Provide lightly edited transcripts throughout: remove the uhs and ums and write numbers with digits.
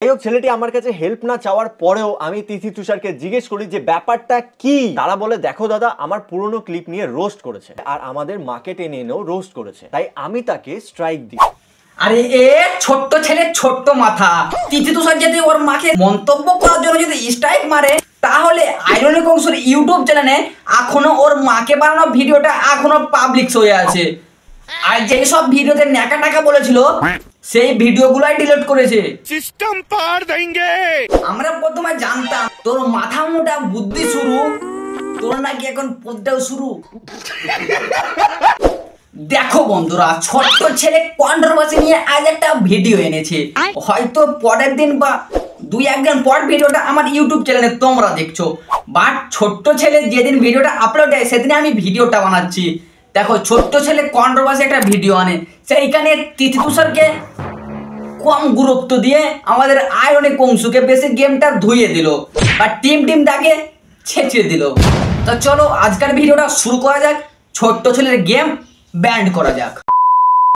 যাই হোক, ছেলেটি আমার কাছে হেল্প না চাওয়ার পরেও আমি তিথি তুষারকে জিজ্ঞেস করি যে ব্যাপারটা কি। তারা বলে, দেখো দাদা, আমার পুরনো ক্লিপ নিয়ে রোস্ট করেছে আর আমাদের মাকে টেনে এনেও রোস্ট করেছে, তাই আমি তাকে স্ট্রাইক দিই। আরে এ ছোট্ট ছেলে, ছোট্ট মাথা। তিথি তুষার যদি ওর মাকে মন্তব্য করার জন্য যদি স্ট্রাইক মারে, তাহলে আইরনিক অংশের ইউটিউব চ্যানেলে এখনো ওর মাকে বানানো ভিডিওটা এখনো পাবলিক হয়ে আছে। আর যেই সব ভিডিওতে ন্যাকা টাকা বলেছিল, সেই ভিডিওগুলাই ডিলিট করেছে। সিস্টেম পার দেंगे। আমরা প্রথমে জানতাম তোর মাথা মোটা বুদ্ধি শুরু, তোর নাকি এখন পদ্মাও শুরু। দেখো বন্ধুরা, ছোট্ট ছেলে কন্ট্রোভার্সি নিয়ে আজ একটা ভিডিও এনেছে। হয়তো পরের দিন বা দুই একদিন পর ভিডিওটা আমার ইউটিউব চ্যানেলে তোমরা দেখছো, বাট ছোট্ট ছেলে যেদিন ভিডিওটা আপলোড দেয় সেদিন আমি ভিডিওটা বানাচ্ছি। দেখো, ছোট্ট ছেলে কন্ট্রোভার্সি একটা ভিডিও আনে, সেইখানে তিথি তুষারকে কম গুরুত্ব দিয়ে আমাদের আয়রনিক অংশকে বেশি গেমটা ধুইয়ে দিল বা টিম তাকে ছেঁচে দিল। তো চলো আজকের ভিডিওটা শুরু করা যাক। ছোট্ট ছেলের গেম ব্যান্ড করা যাক।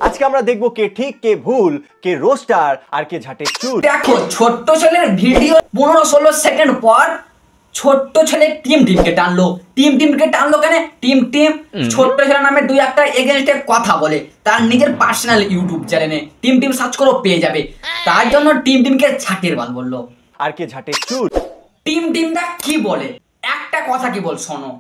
আজকে আমরা দেখবো কে ঠিক, কে ভুল, কে রোস্টার আর কে ঝাঁটে চুর। দেখো, ছোট্ট ছেলের ভিডিও 15-16 সেকেন্ড পর ছোট্ট ছেলে টিমকে টানলো। টিমকে টানলো কেন? টিম ছোট্ট ছেলের নামে দুই একটা এগেইনস্টে কথা বলে তার নিজের পার্সোনাল ইউটিউব চ্যানেলে। টিম সার্চ করো পেয়ে যাবে। তার জন্য টিমকে ছাটের বাল বললো। আর কে ঝাঁটে চুর? টিমটা কি বলে, একটা কথা কি বল শোনো।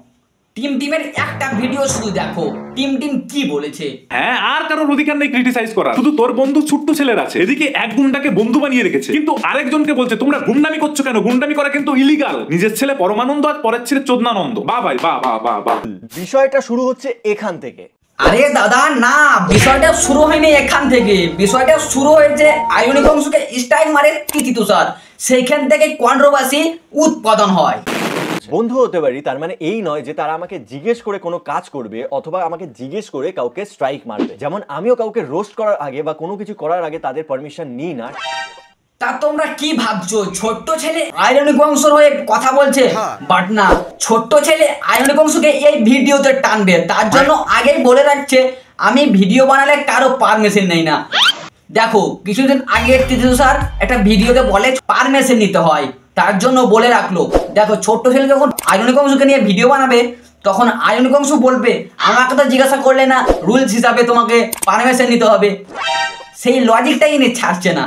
টিমের একটা ভিডিও শুধু দেখো, টিম কি বলেছে। হ্যাঁ, আর কারোর অধিকার নেই ক্রিটিসাইজ করার। শুধু তোর বন্ধু ছোট্ট ছেলের আছে। এদিকে এক গুন্ডাকে বন্ধু বানিয়ে রেখেছে, কিন্তু আরেকজনকে বলছে তোমরা গুন্ডামি করছো কেন? গুন্ডামি করা কিন্তু ইলিগাল। নিজের ছেলে পরমানন্দ আর পরের ছেলে চোদনানন্দ। বাহ ভাই, বাহ। বিষয়টা শুরু হচ্ছে এখান থেকে। আরে দাদা না, বিষয়টা শুরু হয়নি এখান থেকে। বিষয়টা শুরু হয়েছে আয়রনিক অংশকে স্ট্রাইক মারে তিথি তুষার, সেইখান থেকে কন্ট্রোভার্সি উৎপাদন হয়। বন্ধু হতে পারি তার মানে এই নয় যে তারা আমাকে জিজ্ঞেস করে কোনো কাজ করবে অথবা আমাকে জিজ্ঞেস করে কাউকে স্ট্রাইক মারবে। যেমন আমিও কাউকে রোস্ট করার আগে বা কোনো কিছু করার আগে তাদের পারমিশন নিই না। তা তোমরা কি ভাবছো ছোট্ট ছেলে আয়রনিক অংশের হয়ে কথা বলছে? বাট না, ছোট্ট ছেলে আয়রনিক অংশকে এই ভিডিওতে টানবে, তার জন্য আগেই বলে রাখছে আমি ভিডিও বানালে কারো পারমিশন নেই না। দেখো, কিছুদিন আগে তিথি তুষার একটা ভিডিওতে বলে পারমিশন নিতে হয়, তার জন্য বলে রাখলো। দেখো, ছোট্ট ছেলে যখন আয়রনিক অংশকে নিয়ে ভিডিও বানাবে, তখন আয়রনিক অংশ বলবে আমাকে তো জিজ্ঞাসা করলে না, রুলস হিসাবে তোমাকে পারমিশন নিতে হবে। সেই লজিকটাই নিয়ে ছাড়ছে না।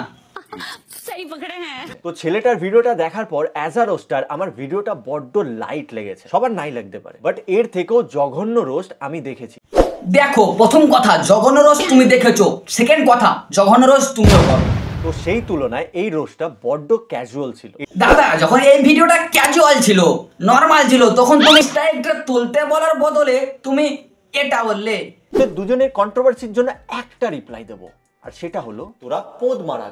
তো ছেলেটার ভিডিওটা দেখার পর অ্যাজ আ রোস্টার আমার ভিডিওটা বড্ড লাইট লেগেছে। সবার নাই লাগতে পারে, বাট এর থেকেও জঘন্য রোস্ট আমি দেখেছি। দেখো, প্রথম কথা জঘন্য রোস্ট তুমি দেখেছো, সেকেন্ড কথা জঘন্য রোস্ট তুমিও করো। তো সেই তুলনায় এই রোস্টটা বড্ড ক্যাজুয়াল ছিল। দাদা, যখন এই ভিডিওটা ক্যাজুয়াল ছিল, নরমাল ছিল, তখন তুমি স্ট্রাইকটা তুলতে বলার বদলে তুমি এটা বললে। দুজনের কন্ট্রোভার্সির জন্য একটা রিপ্লাই দেবো, আর সেটা হলো তোরা পোদ মারা।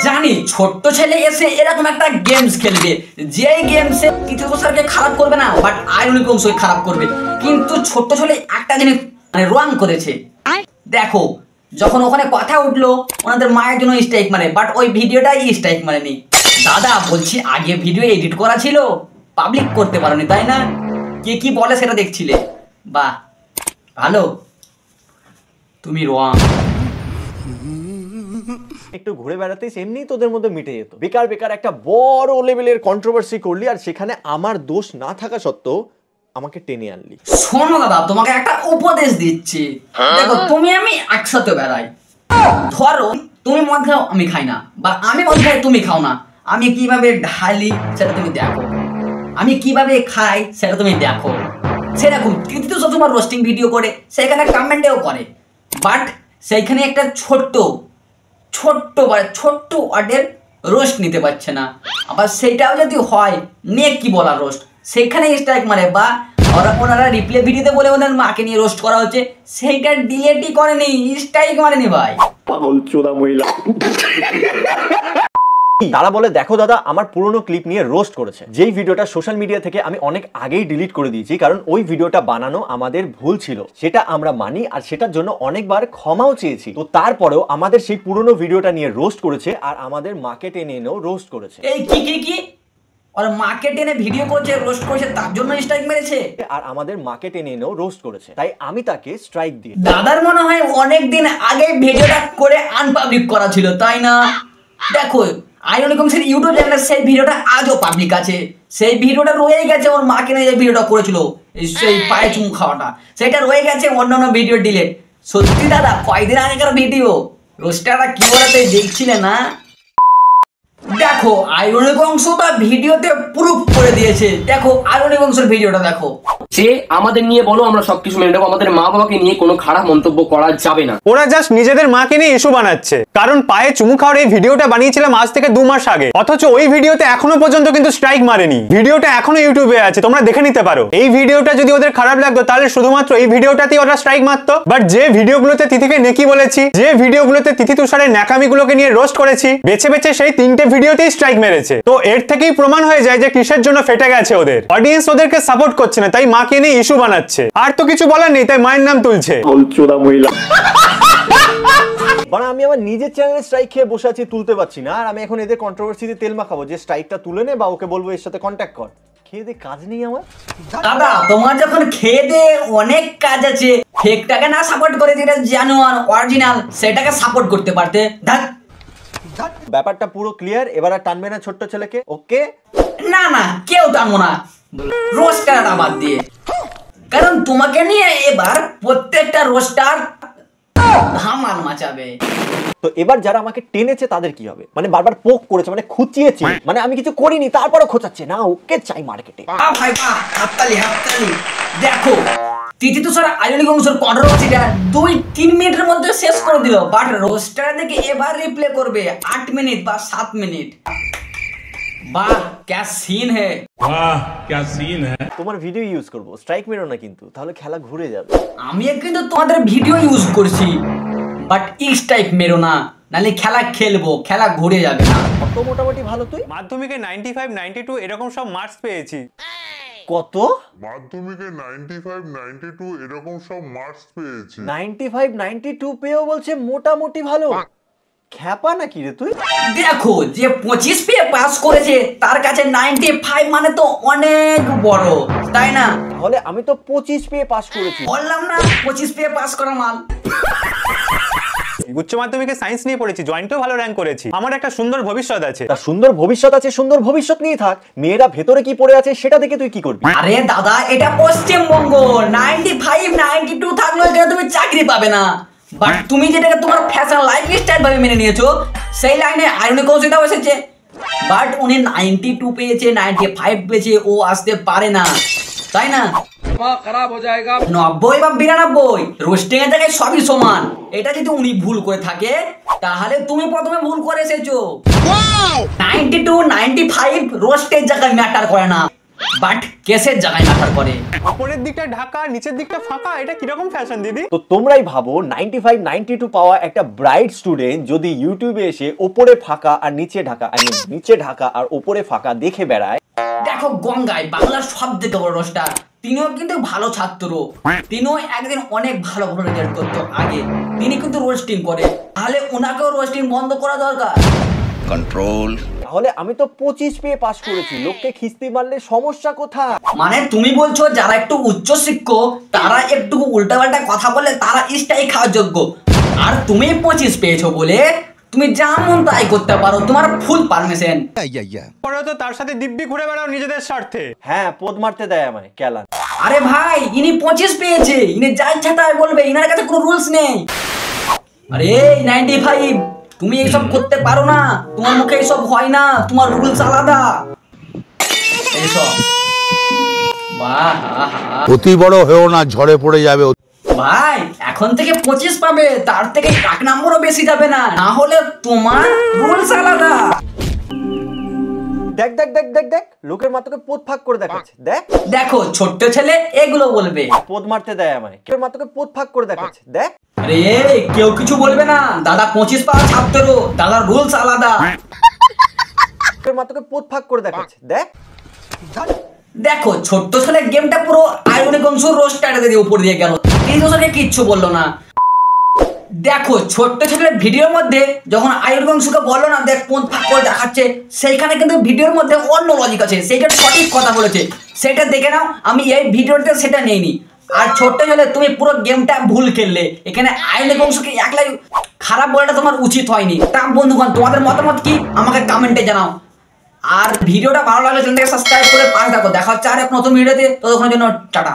জানি ছোট্ট ছেলে এসে এরকম একটা গেমস খেলবে, যে গেমসে তিথি তুষারকে খারাপ করবে না, বাট আয়রনিক অংশকে খারাপ করবে। কিন্তু ছোট্ট ছেলে একটা জিনিস মানে রং করেছে। দেখো, যখন ওখানে কথা উঠলো ওনাদের মায়ের জন্য স্ট্রাইক মারে, বাট ওই ভিডিওটাই স্ট্রাইক মারেনি। দাদা বলছি, আগে ভিডিও এডিট করা ছিল, পাবলিক করতে পারোনি তাই না? কে কি বলে সেটা দেখছিলে। বাহ, ভালো, তুমি রং। একটু ঘুরে বেড়াতেই এমনি তোদের মধ্যে মিটে যেত। বেকার একটা বড় লেভেলের কন্ট্রোভার্সি করলি, আর সেখানে আমার দোষ না থাকা সত্ত্বেও আমাকে টেনে আনলি। শোনো দাদা, তোমাকে একটা উপদেশ দিচ্ছি। দেখো, তুমি আমি একসাথে বেড়াই। ধরো তুমি মদ খাও, আমি খাই না, বা আমি মদ খাই তুমি খাও না। আমি কিভাবে ঢালি সেটা তুমি দেখো, আমি কিভাবে খাই সেটা তুমি দেখো। সেরকম তিথি তুষার তোমার রোস্টিং ভিডিও করে সেখানে কমেন্টেও করে, বাট সেইখানে একটা ছোট্ট ওয়ার্ডের রোস্ট নিতে পারছে না। আবার সেইটাও যদি হয় নিয়ে কি বলার রোস্ট, সেখানে স্ট্রাইক মারে, বা ওনারা রিপ্লে ভিডিওতে বলে ওনার মাকে নিয়ে রোস্ট করা হচ্ছে, সেইটা ডিলেটই করেনি, স্ট্রাইক মারেনি। ভাই পাগল চোদা মহিলা। তারা বলে, দেখো দাদা, আমার পুরনো ক্লিপ নিয়ে রোস্ট করেছে, যেই ভিডিওটা সোশ্যাল মিডিয়া থেকে আমি অনেক আগেই ডিলিট করে দিয়েছি, কারণ ওই ভিডিওটা বানানো আমাদের ভুল ছিল, সেটা আমরা মানি, আর সেটার জন্য অনেকবার ক্ষমাও চেয়েছি। তো তারপরেও আমাদের সেই পুরনো ভিডিওটা নিয়ে রোস্ট করেছে আর আমাদের মাকে টেনে এনেও রোস্ট করেছে। এই কি আর মাকে টেনে ভিডিও করছে, রোস্ট করেছে, তার জন্য স্ট্রাইক মেরেছে, আর আমাদের মাকে টেনে এনেও রোস্ট করেছে, তাই আমি তাকে স্ট্রাইক দিই। দাদার মনে হয় অনেক দিন আগে ভিডিওটা করে আনপাবলিক করা ছিল তাই না? দেখো, আইরনিক অংশের ইউটিউব চ্যানেলে সেই ভিডিওটা আজও পাবলিক আছে। সেই ভিডিওটা রয়ে গেছে, ওর মাকে নিয়ে যে ভিডিওটা করেছিল সেই পায়ে চুমু খাওয়াটা, সেটা রয়ে গেছে, অন্যান্য ভিডিও ডিলেট। সত্যি দাদা কয়দিন আগেকার ভিডিও, রোস্টারটা কি বলতে দেখছিলে না? দেখো আইরনিক অংশটা ভিডিওতে প্রুফ করে দিয়েছে। দেখো আইরনিক অংশের ভিডিওটা দেখো। যে আমাদের নিয়ে বলো আমরা সবকিছু মেনে নেবো, আমাদের মা বাবাকে নিয়ে কোনো খারাপ মন্তব্য করা যাবে না। ওরা জাস্ট নিজেদের মাকে নিয়ে ইস্যু বানাচ্ছে, কারণ পায়ে চুমু খাওয়ার এই ভিডিওটা বানিয়েছিলাম আজ থেকে 2 মাস আগে, অথচ ওই ভিডিওতে এখনো পর্যন্ত কিন্তু স্ট্রাইক মারেনি। ভিডিওটা এখনো ইউটিউবে আছে, তোমরা দেখে নিতে পারো। এই ভিডিওটা যদি ওদের খারাপ লাগতো তাহলে শুধুমাত্র এই ভিডিওটাতেই ওরা স্ট্রাইক মারতো। বাট যে ভিডিওগুলোতে তিথিকে নেকি বলেছি, যে ভিডিওগুলোতে তিথি তুষারের ন্যাকামিগুলোকে নিয়ে রোস্ট করেছি, বেছে বেছে সেই 3টে ভিডিওতেই স্ট্রাইক মেরেছে। তো এর থেকেই প্রমাণ হয়ে যায় যে কিসের জন্য ফেটে গেছে ওদের অডিয়েন্স, ওদেরকে সাপোর্ট করছে না, তাই মাকে নিয়ে ইস্যু বানাচ্ছে। আর তো কিছু বলার নেই, তাই মায়ের নাম তুলছে। মানে আমি আমার নিজের চ্যানেলে স্ট্রাইক খেয়ে বসে আছি, তুলতে পারছি না। আর আমি এখন এদের কন্ট্রোভার্সিতে তেল মাখাবো যে স্ট্রাইকটা তুলে নে, বা ওকে বলবো এর সাথে কন্ট্যাক্ট কর। খেয়ে দে কাজ নেই আমার। দাদা তোমার যখন খেয়ে দে অনেক কাজ আছে, ফেকটাকে না সাপোর্ট করে যেটা জেনুইন অরিজিনাল সেটাকে সাপোর্ট করতে পারতে। ব্যাপারটা পুরো ক্লিয়ার, এবার আর টানবে না ছোট্ট ছেলেকে। ওকে না না কেউ টানবো না, রোস্টারটা বাদ দিয়ে। কারণ তোমাকে নিয়ে এবার প্রত্যেকটা রোস্টার ধামাল মাচাবে। তো এবার যারা আমাকে টেনেছে তাদের কি হবে? মানে বারবার পোক করেছে, মানে খুঁচিয়েছে, মানে আমি কিছু করিনি তারপরে খোঁচাচ্ছে না, ওকে চাই মার্কেটে। ভাই বাহ, হাততালি হাততালি। দেখো তিথি তুষার আইরনিক অংশের কন্ট্রোভার্সিটা 2-3 মিনিটের মধ্যে শেষ করে দিল। বাট রোস্টার দেখে এবার রিপ্লে করবে 8 মিনিট বা 7 মিনিট। বাহ क्या सीन है, वाह क्या सीन है। তোমার ভিডিও ইউজ করব, স্ট্রাইক মেরো না কিন্তু, তাহলে খেলা ঘুরে যাবে। আমি কিন্তু তোমাদের ভিডিও ইউজ করছি, বাট ইস টাইপ মেরো না, নালে খেলা খেলবো, খেলা ঘুরে যাবে না। কত মোটামুটি ভালো তুই? মাধ্যমিকে 95, 92 এরকম সব মার্কস পেয়েছি। কত? মাধ্যমিকে 95, 92 এরকম সব মার্কস পেয়েছি। 95, 92 পেয়েও বলছে মোটামুটি ভালো। খ্যাপা নাকি রে তুই? দেখো যে 25 পেয়ে পাস করেছে তার কাছে 95 মানে তো অনেক বড়, তাই না? তাহলে আমি তো 25 পেয়ে পাস করেছি। বললাম না 25 পেয়ে পাস করা মাল। উচ্চ মাধ্যমিকে সায়েন্স নিয়ে পড়েছি, জয়েন্টেও ভালো র্যাঙ্ক করেছি, আমার একটা সুন্দর ভবিষ্যৎ আছে। তার সুন্দর ভবিষ্যৎ আছে, সুন্দর ভবিষ্যৎ নিয়ে থাক। মেয়েরা ভেতরে কি পড়ে আছে সেটা দেখে তুই কি করবি? আরে দাদা এটা পশ্চিমবঙ্গ, 95, 92 থাকলেও এটা তুমি চাকরি পাবে না। বাট তুমি যেটাকে তোমার ফ্যাশন লাইফস্টাইল ভাবে মেনে নিয়েছো, সেই লাইনে আইরনিক অংশটাও এসেছে। বাট উনি 92 পেয়েছে, 95 পেয়েছে, ও আসতে পারে না, তাই না? খারাপ হয়ে যায়গা। 90 বা 92 রোস্টিং এর জায়গায় সবই সমান। এটা যদি উনি ভুল করে থাকে তাহলে তুমি প্রথমে ভুল করে এসেছো। 92, 95 রোস্টের জায়গায় ম্যাটার করে না, বাট কেসের জায়গায় ম্যাটার করে। উপরের দিকটা ঢাকা, নিচের দিকটা ফাঁকা, এটা কিরকম ফ্যাশন দিদি? তো তোমরাই ভাবো 95, 92 পাওয়া একটা ব্রাইট স্টুডেন্ট যদি ইউটিউবে এসে ওপরে ফাঁকা আর নিচে ঢাকা, নিচে ঢাকা আর ওপরে ফাঁকা দেখে বেড়ায়। দেখো গঙ্গায় বাংলার সব থেকে বড় রোস্টার, তিনিও কিন্তু ভালো ছাত্র, তিনিও একদিন অনেক ভালো ভালো রেজাল্ট করতো আগে, তিনি কিন্তু রোস্টিং করে, তাহলে ওনাকেও রোস্টিং বন্ধ করা দরকার। कंट्रोल। তাহলে আমি তো 25 পেয়ে পাস করেছি, লোককে খিস্তি মারলে সমস্যা কোথায়? মানে তুমি বলছো যারা একটু উচ্চ শিক্ষক তারা একটু উল্টাপাল্টা কথা বলে তারা স্ট্রাইক খাওয়ার যোগ্য, আর তুমি 25 পেয়েছো বলে তুমি যেমন তাই করতে পারো, তোমার ফুল পারমিশন। পরে তো তার সাথে দিব্যি ঘুরে বেড়াও নিজেদের স্বার্থে। হ্যাঁ পোদ মারতে দেয় আমায় কেলান। আরে ভাই ইনি 25 পেয়েছে, ইনি যা ইচ্ছা তাই বলবে, ইনার কাছে কোনো রুলস নেই। আরে 95 তুমি এইসব করতে পারো না, তোমার মুখে এইসব হয় না, তোমার রুলস আলাদা। এইসব বাহ, অতি বড় হয়েও না, ঝড়ে পড়ে যাবে। ভাই এখন থেকে 25 পাবে, তার থেকে 1 নম্বরও বেশি যাবে না, না হলে তোমার রুলস আলাদা। দেখ দেখ দেখ দেখ দেখ লোকের মাথাকে পোদ ফাঁক করে দেখাচ্ছে। দেখ দেখো ছোট্ট ছেলে এগুলো বলবে, পোদ মারতে দেয় আমায়, কেউ মাথাকে পোদ ফাঁক করে দেখাচ্ছে। দেখ আরে কেউ কিছু বলবে না, দাদা 25 পাওয়া ছাত্র, দাদার রুলস আলাদা। কেউ মাথাকে পোদ ফাঁক করে দেখাচ্ছে। দেখ দেখো ছোট্ট ছেলে গেমটা পুরো আইরনিক অংশ রোস্টারে দিয়ে উপর দিয়ে গেল, তিনজনকে কিচ্ছু বললো না। দেখো ছোট্ট ছেলের ভিডিওর মধ্যে যখন আইরনিক অংশকে বললো না দেখ কোন ফাঁক করে দেখাচ্ছে, সেইখানে কিন্তু ভিডিওর মধ্যে অন্য লজিক আছে, সেইটা সঠিক কথা বলেছে, সেটা দেখে নাও। আমি এই ভিডিওতে সেটা নেইনি, আর ছোট্ট ছেলে তুমি পুরো গেমটা ভুল খেললে, এখানে আয়নিক অংশকে একলাই খারাপ বলাটা তোমার উচিত হয়নি। তা বন্ধুগণ তোমাদের মতামত কি আমাকে কমেন্টে জানাও। আর ভিডিওটা ভালো লাগলে চ্যানেলটাকে সাবস্ক্রাইব করে পাশে থাকো। দেখা হচ্ছে আর এক নতুন ভিডিওতে, ততক্ষণের জন্য টাটা।